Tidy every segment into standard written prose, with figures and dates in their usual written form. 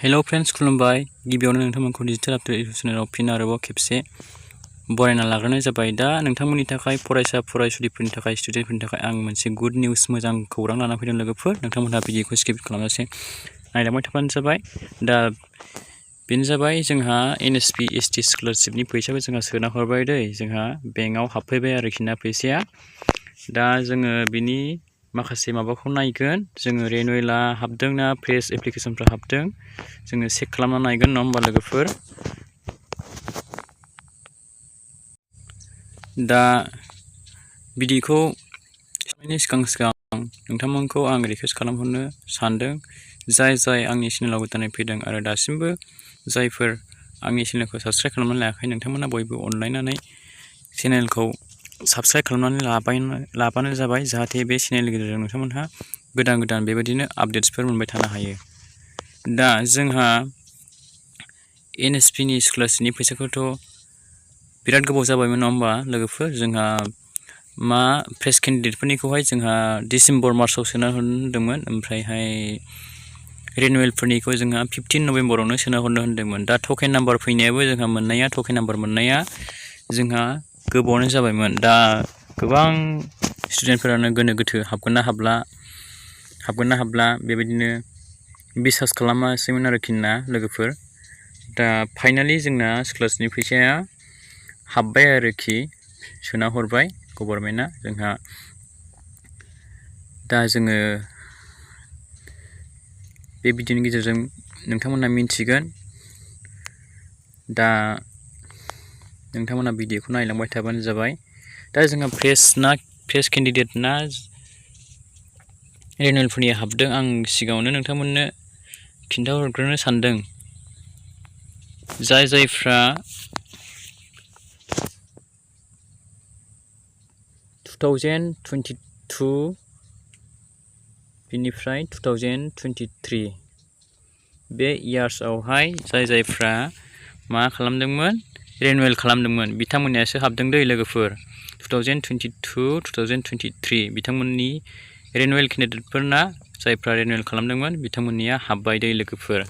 Hello friends खुलुमबाय गिबियावनो नोंथांमोनखौ digital update चेनेलाव फिन आरोबाव खेबसे बरायना लाग्रोनाय जाबाय। दा नोंथांमोननि थाखाय फरायसा फरायसुलिफोरनि थाखाय स्टुडेन्टफोरनि थाखाय आं मोनसे गुड निउस मोजां खौरां लाना फैदों लोगोफोर। नोंथांमोनहा भिडिअखौ स्किप खालामालासे नायलांबाय थाबानो जाबाय। दा बेनो जाबाय जोंहा NSP ST स्कलारशिपनि फैसाखौ जोंहा सोना हरबाय दै। जोंहा बेंकआव हाबफैबाय आरोखि ना फैसाया। दा जोङो बिनि माखासे माबाखौ नायगोन जोङो रेनुवेला हाबदों ना फ्रेश एप्लिकेशनफ्रा हाबदों जोङो चेक खालामना नायगोन नङा होमबा लोगोफोर। दा बिदिखौ सिगां नोंथांमोनखौ आं रिकुवेस्ट खालामहरनो सानदों जाय आंनि चेनेलाव गोदानै फैदों आरो दासिमबो जायफोर आंनि चेनेलखौ साबस्क्राइब खालामनानै लायाखै नोंथांमोना बयबो अनलायनानै चेनेलखौ साबस्क्राइब खालामनानै लाबानो जाबाय, जाहाथे बे चेनेलनि गेजेरजों नोंथांमोनहा गोदान बेबायदिनो आपडेट्सफोर मोनबाय थानो हायो। दा जोंहा NSP नि स्कलारशिपनि फैसाखौथ' बिराद गोबाव जाबायमोन नङा होमबा लोगोफोर। जोंहा फ्रेश केन्डिडेटफोरनिखौहाय जोंहा डिसेम्बर मार्चआव सोना हरनो होन्दोंमोन, ओमफ्रायहाय रिनिउवेलफोरनिखौ जोंहा 15 नभेम्बरावनो सोना हरनो होन्दोंमोन। दा टकेन नाम्बार फैनायाबो जोंहा टकेन नाम्बार मोननाया जोंहा गोबावानो जाबायमोन। दा गोबां स्टुडेन्टफोरानो गोनो गोथो हाबगोन ना हाबला बेबायदिनो बिसास खालामासैमोन आरोखि ना लोगोफोर। दा फाइनालि जोंना स्कलारशिपनि फैसाया हाबबाय आरोखि, सोना हरबाय गभर्नमेन्टआ जोंहा। दा जोङो बे भिडिअनि गेजेरजों नोंथांमोना मिन्थिगोन। दा नोंथांमोना भिडिअखौ नायलांबाय थाबानो जाबाय। दा जोंहा फ्रेश केन्डिडेट ना रिनिउवेलफोरनि हाबदों आं सिगाङावनो नोंथांमोननो खिन्थाहरग्रोनो सानदों। जायफ्रा 2022 बिनिफ्राय 2023 बे इयार्सआवहाय जायफ्रा मा खालामदोंमोन रिनिउवेल खालामदोंमोन बिथांमोननियासो हाबदों दै लोगोफोर। 2022 2023 बिथांमोननि रिनिउवेल केन्डिडेटफोरना जायफ्रा रिनिउवेल खालामदोंमोन बिथांमोननिया हाबबाय दै लोगोफोर।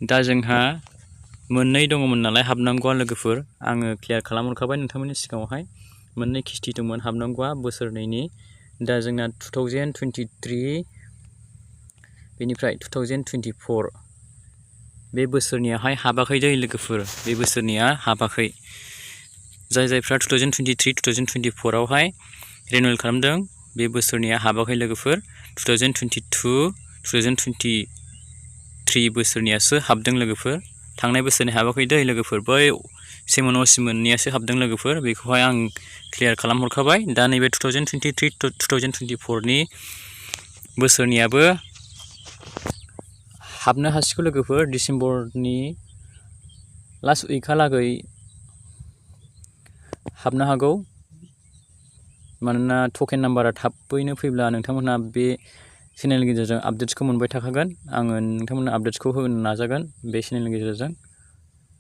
दा जोंहा मोननै दङमोन नालाय हाबनांगौआ लोगोफोर, आङो क्लियार खालामहरखाबाय नोंथांमोननि सिगाङावहाय। मोननै किस्ति दंमोन हाबनांगौआ बोसोरनैनि। दा जोंना 2023 बेनिफ्राय 2024 बे बोसोरनियाहाय हाबाखै दै लोगोफोर। बे बोसोरनिया हाबाखै। जायफ्रा 2023 2024 आवहाय रिनिउवेल खालामदों बे बोसोरनिया हाबाखै लोगोफोर। 2022 2023 बोसोरनियासो हाबदों लोगोफोर। थांनाय बोसोरनि हाबाखै दै लोगोफोर। बै सेमोननियासो हाबदों लोगोफोर। बेखौहाय आं क्लियार खालामहरखाबाय। दा नैबे 2023 2024 नि बोसोरनियाबो हाबनो हासिगौ लोगोफोर। डिसेम्बरनि लास्ट उइकहालागै हाबनो हागौ, मानोना टकेन नाम्बारा थाबैनो फैब्ला नोंथांमोनहा बे चेनेलनि गेजेरजों आपडेट्सखौ मोनबाय थाखागोन। आङो नोंथांमोननो आपडेट्सखौ होनो नाजागोन बे चेनेलनि गेजेरजों।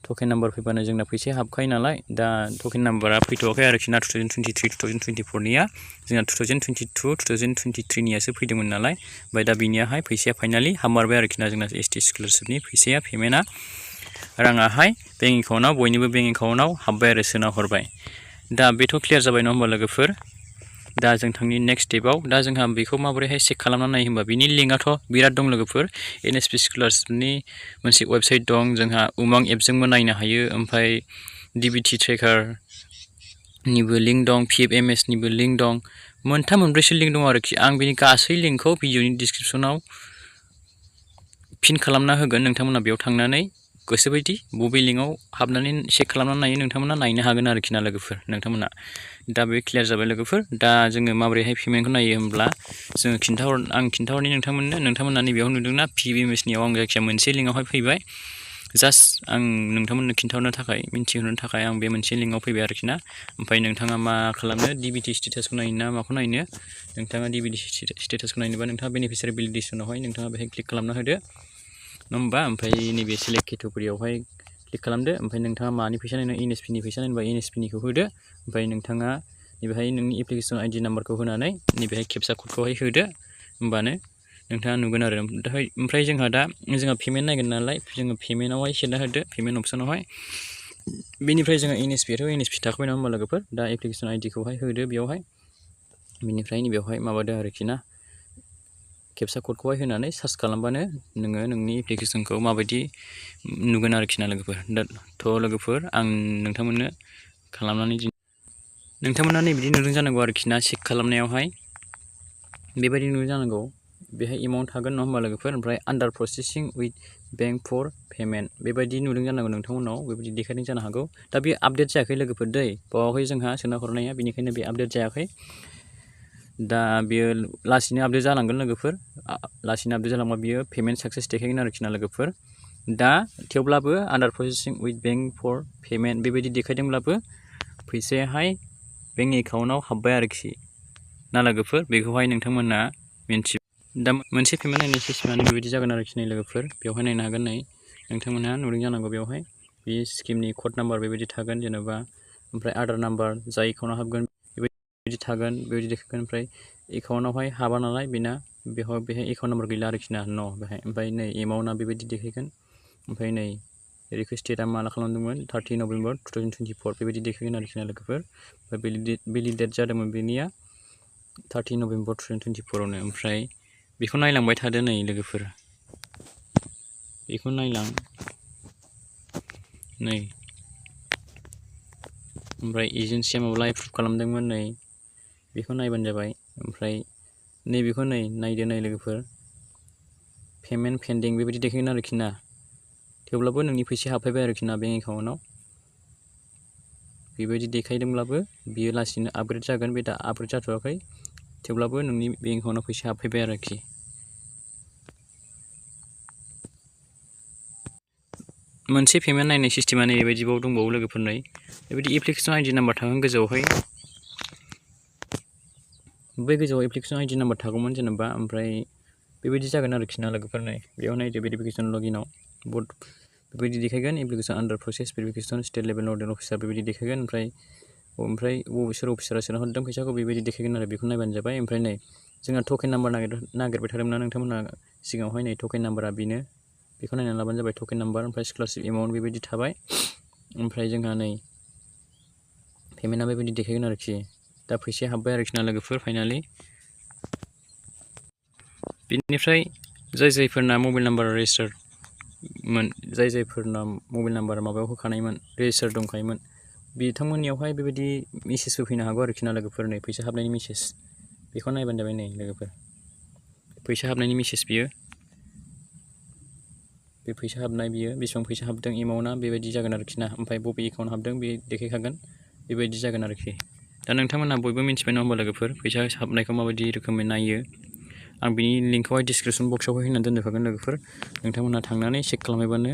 टकेन नाम्बार फैबानो जोंना फैसाया हाबखायो नालाय। दा टकेन नाम्बारा फैथ'वाखै आरोखि ना 2023 2024 निया। जोंना 2022 2023 नियासो फैदोंमोन नालाय। ओमफ्राय दा बिनियाहाय फैसाया फाइनालि हाबमारबाय आरोखि ना जोंना ST स्कलारशिपनि फैसाया पेमेन्टआ राङाहाय बेंक एकाउन्टआव बयनिबो बेंक एकाउन्टआव हाबबाय आरो सोना हरबाय। दा बेथ' क्लियार जाबाय नङा होमबा लोगोफोर। दा जों थांनि नेक्स्ट स्टेपआव। दा जोंहा बेखौ माबोरैहाय चेक खालामनानै नायो होमबा बिनि लिंकआथ' बिराद दं लोगोफोर। NSP स्कलारशिपनि मोनसे वेबसाइट दं, जोंहा उमां एपजोंबो नायनो हायो। ओमफ्राय DBT ट्रेकारनिबो लिंक दं, PFMS निबो लिंक दं। मोनथाम मोनब्रैसो लिंक दं आरोखि। आं बिनि गासै लिंकखौ भिडिअनि डिसक्रिपसनाव पिन खालामना होगोन। नोंथांमोना बेयाव थांनानै गोसोबायदि बबे लिंकआव हाबनानै चेक खालामनानै नायो नोंथांमोना नायनो हागोन आरोखि ना लोगोफोर नोंथांमोना। दा बे क्लियार जाबाय लोगोफोर। दा जोङो माबोरैहाय पेमेन्टखौ नायो होमब्ला जोङो आं खिन्थाहरनि नोंथांमोना नैबेयाव नुदोंना PFMS नियाव आं जायखिया मोनसे लिंकआवहाय फैबाय। जास्ट आं नोंथांमोननो खिन्थाहरनो थाखाय मिन्थिहोनो थाखाय आं बे मोनसे लिंकआव फैबाय आरोखि ना। ओमफ्राय नोंथाङा मा खालामनो DBT स्टेटासखौ नायनो ना माखौ नायनो, नोंथाङा DBT स्टेटासखौ नायनोबा नोंथाङा बेनिफिसियारि भेलिडेसनावहाय नोंथाङा बेहाय क्लिक खालामना होदो नङा होमबा। ओमफ्राय नैबे सिलेक्ट केटेगरियावहाय क्लिक खालामदो। ओमफ्राय नोंथाङा मानि फैसा नायनो NSP नि फैसा नायनोबा NSP निखौ होदो। ओमफ्राय नोंथाङा नैबेहाय नोंनि एप्लिकेसन ID नाम्बारखौ होनानै नैबेहाय केपचा क'डखौहाय होदो। होमबानो नोंथाङा नुगोन आरो ओमफ्राय जोंहा पेमेन्ट नायगोन नालाय जोङो पेमेन्टआवहाय सेरना होदो पेमेन्ट अपसनावहाय बेनिफ्राय जोङो NSP थाखाबाय नङा होमबा लोगोफोर दा एप्लिकेसन आइडिखौहाय होदो बेयावहाय बेनिफ्राय नैबेयावहाय माबादो आरोखि ना केपसा क'डखौहाय होनानै सार्च खालामबानो नोङो नोंनि एप्लिकेसनखौ माबायदि नुगोन आरोखि ना लोगोफोर थ' लोगोफोर आं नोंथांमोननो खालामनानै नोंथांमोना नै बिदि नुदों जानांगौ आरोखि ना चेक खालामनायावहाय बेबायदि नुदों जानांगौ बेहाय एमाउन्ट थागोन नङा होमबा लोगोफोर ओमफ्राय under processing with bank for payment बेबायदि नुदों जानांगौ नोंथांमोनाव बेबायदि देखायदों जानो हागौ दा बे आपडेट जायाखै लोगोफोर दै बावाखै जोंहा सोना हरनाया बेनिखायनो बे आपडेट जायाखै दा बियो लासैनो आपडेट जालांगोन लोगोफोर लासैनो आपडेट जालांबा बियो पेमेन्ट साक्सेस देखायगोन आरोखि ना लोगोफोर दा थेवब्लाबो under processing with bank for payment बेबायदि देखायदोंब्लाबो फैसायाहाय बेंक एकाउन्टआव हाब्बाय आरोखि ना लोगोफोर बेखौहाय नोंथांमोना मिन्थि दा मोनसे पेमेन्ट नायनाय सिस्टेमानो बेबायदि जागोन आरोखि नै लोगोफोर बेवहाय नायनो हागोन नै नोंथांमोनहा नुदों जानांगौ बेवहाय बे स्किमनि कड नाम्बार बेबायदि थागोन जेनेबा ओमफ्राय आधार नाम्बार जाय एकाउन्टआव हाबगोन बेबायदि थागोन बेबायदि देखायगोन ओमफ्राय एकाउन्टआवहाय हाबा नालाय बेना बेहाय एकाउन्ट नाम्बार गैला आरोखि ना बेहाय ओमफ्राय नै एमाउन्टआ बेबायदि देखायगोन ओमफ्राय नै रिकुवेस्ट डेटआ माला खालामदोंमोन 30 नभेम्बर 2024 बेबायदि देखायगोन आरोखि ना लोगोफोर ओमफ्राय भेलिडेट जादोंमोन बेनिया 30 नभेम्बर 2024आवनो ओमफ्राय बेखौ नायलांबाय थादो नै लोगोफोर बेखौ नायलां नै ओमफ्राय एजेन्सिया माब्ला एप्रुभ खालामदोंमोन नै बेखौ नायबानो जाबाय ओमफ्राय नैबेखौ नायदो नै लोगोफोर पेमेन्ट पेन्डिं बेबायदि देखायगोन आरोखि ना थेवब्लाबो नोंनि फैसाया हाबफैबाय आरोखि ना बेंक एकाउन्टआव बेबायदि देखायदोंब्लाबो बियो लासैनो आपग्रेड जागोन बे दा आपग्रेड जाथ'वाखै थेवब्लाबो नोंनि बेंक एकाउन्टआव फैसा हाबफैबाय आरोखि मोनसे पेमेन्ट नायनाय सिस्टेमा नैबायदिबाव दंबावो लोगोफोर नै बेबायदि एप्लिकेसन आइडि नाम्बार थागोन गोजौआवहाय बै गोजौआव एप्लिकेसन आइडि नाम्बार थागौमोन जेनेबा ओमफ्राय बेबायदि जागोन आरोखि ना लोगोफोर नै बेयाव नायदो भेरिफिकेसन लगिनाव बेबायदि देखायगोन application under process verification state level nodal officer बेबायदि देखायगोन ओमफ्राय सोर अफिसारा सोना हरदों फैसाखौ बेबायदि देखायगोन आरो बेखौ नायबानो जाबाय ओमफ्राय नै जोंहा टकेन नाम्बार नागिरबाय थादोंमोन ना नोंथांमोना सिगाङावहाय नै टकेन नाम्बारा बेनो बेखौ नायनानै लाबानो जाबाय टकेन नाम्बार ओमफ्राय स्कलारशिप एमाउन्ट बेबायदि थाबाय ओमफ्राय जोंहा नै पेमेन्टआ बेबायदि देखायगोन आरोखि दा फैसाया हाबबाय आरोखि ना लोगोफोर फाइनालि बेनिफ्राय जायफोरना मबाइल नाम्बार रेजिस्टारमोन जायफोरना मबाइल नाम्बार माबायाव होखानायमोन रेजिस्टार दंखायोमोन बिथांमोननियावहाय बेबायदि मेसेजबो फैनो हागौ आरोखि ना लोगोफोर नै फैसा हाबनायनि मेसेज बेखौ नायबानो जाबाय नै लोगोफोर फैसा हाबनायनि मेसेज बियो बे फैसा हाबनाय बियो बेसेबां फैसा हाबदों एमाउन्टआ बेबायदि जागोन आरोखि ना ओमफ्राय बबे एकाउन्ट हाबदों बे देखायखागोन बेबायदि जागोन आरोखि दा नोंथांमोनहा बयबो मिन्थिबाय नङा होमबा लोगोफोर फैसा हाबनायखौ माबायदि रोखोमै नायो आं बिनि लिंकखौहाय डिसक्रिपसन बक्सआवहाय होनानै दोनखागोन लोगोफोर नोंथांमोनहा थांनानै चेक खालामहैबानो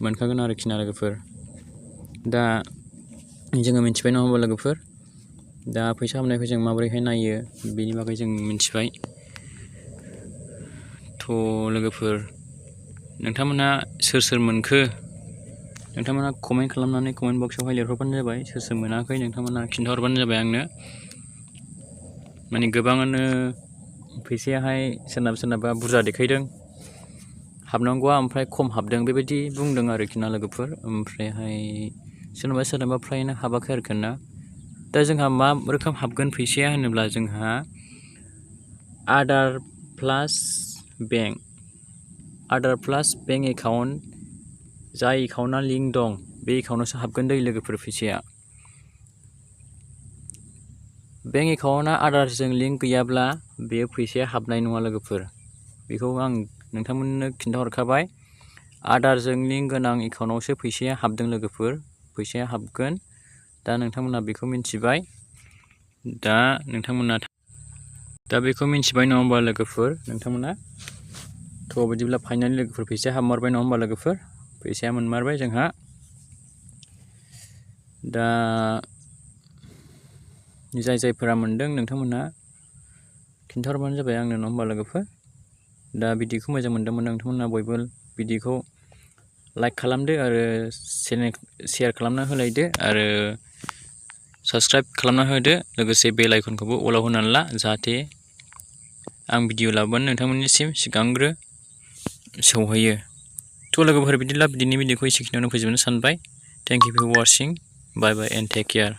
मोनखागोन आरोखि ना लोगोफोर दा जोङो मिन्थिबाय नङा होमबा लोगोफोर दा फैसा हाबनायखौ जों माबोरैहाय नायो बेनि बागै जों मिन्थिबाय थ' लोगोफोर नोंथांमोना सोर मोनखो नोंथांमोना कमेन्ट खालामनानै कमेन्ट बक्सआवहाय लिरहरबानो जाबाय सोर मोनाखै नोंथांमोना खिन्थाहरबानो जाबाय आंनो माने गोबाङानो फैसायाहाय सोरनाबा बुरजा देखायदों हाबनांगौआ ओमफ्राय खम हाबदों बेबायदि बुंदों आरोखि ना लोगोफोर ओमफ्रायहाय सोरनाबा फ्रायनो हाबाखै आरोखि ना दा जोंहा मा रोखोम हाबगोन फैसाया होनोब्ला जोंहा आधार प्लास बेंक एकाउन्ट जाय एकाउन्टआ लिंक दं बे एकाउन्टआवसो हाबगोन दै लोगोफोर फैसाया बेंक एकाउन्टआ आधारजों लिंक गैयाब्ला बे फैसाया हाबनाय नङा लोगोफोर बेखौ आं नोंथांमोननो खिन्थाहरखाबाय आधारजों लिंक गोनां एकाउन्टआवसो फैसाया हाबदों लोगोफोर फैसाया हाबगोन दा नोंथांमोनहा बेखौ मिन्थिबाय दा बेखौ मिन्थिबाय नङा होमबा लोगोफोर नोंथांमोना थ' बिदिब्ला फाइनालि लोगोफोर फैसाया हाबमारबाय नङा होमबा लोगोफोर फैसाया मोनमारबाय जोंहा दा जायफोरा मोनदों नोंथांमोनहा खिन्थाहरबानो जाबाय आंनो नङा होमबा लोगोफोर दा भिडिअखौ मोजां मोनदोंमोन नोंथांमोनहा बयबो भिडिअखौ लाइक खालामदो आरो शेयार खालामना होलायदो आरो साबस्क्राइब खालामना होदो लोगोसे बेल आइकनखौबो अलाव होनानै ला जाहाथे आं भिडिअ लाबोनानै नोंथांमोननिसिम सिगांग्रो सौहैयो। थ' लोगोफोर बिदिब्ला दिनैनि भिडिअखौ एसेखिनियावनो फोजोबनो सानबाय। Thank you for watching. Bye bye and take care.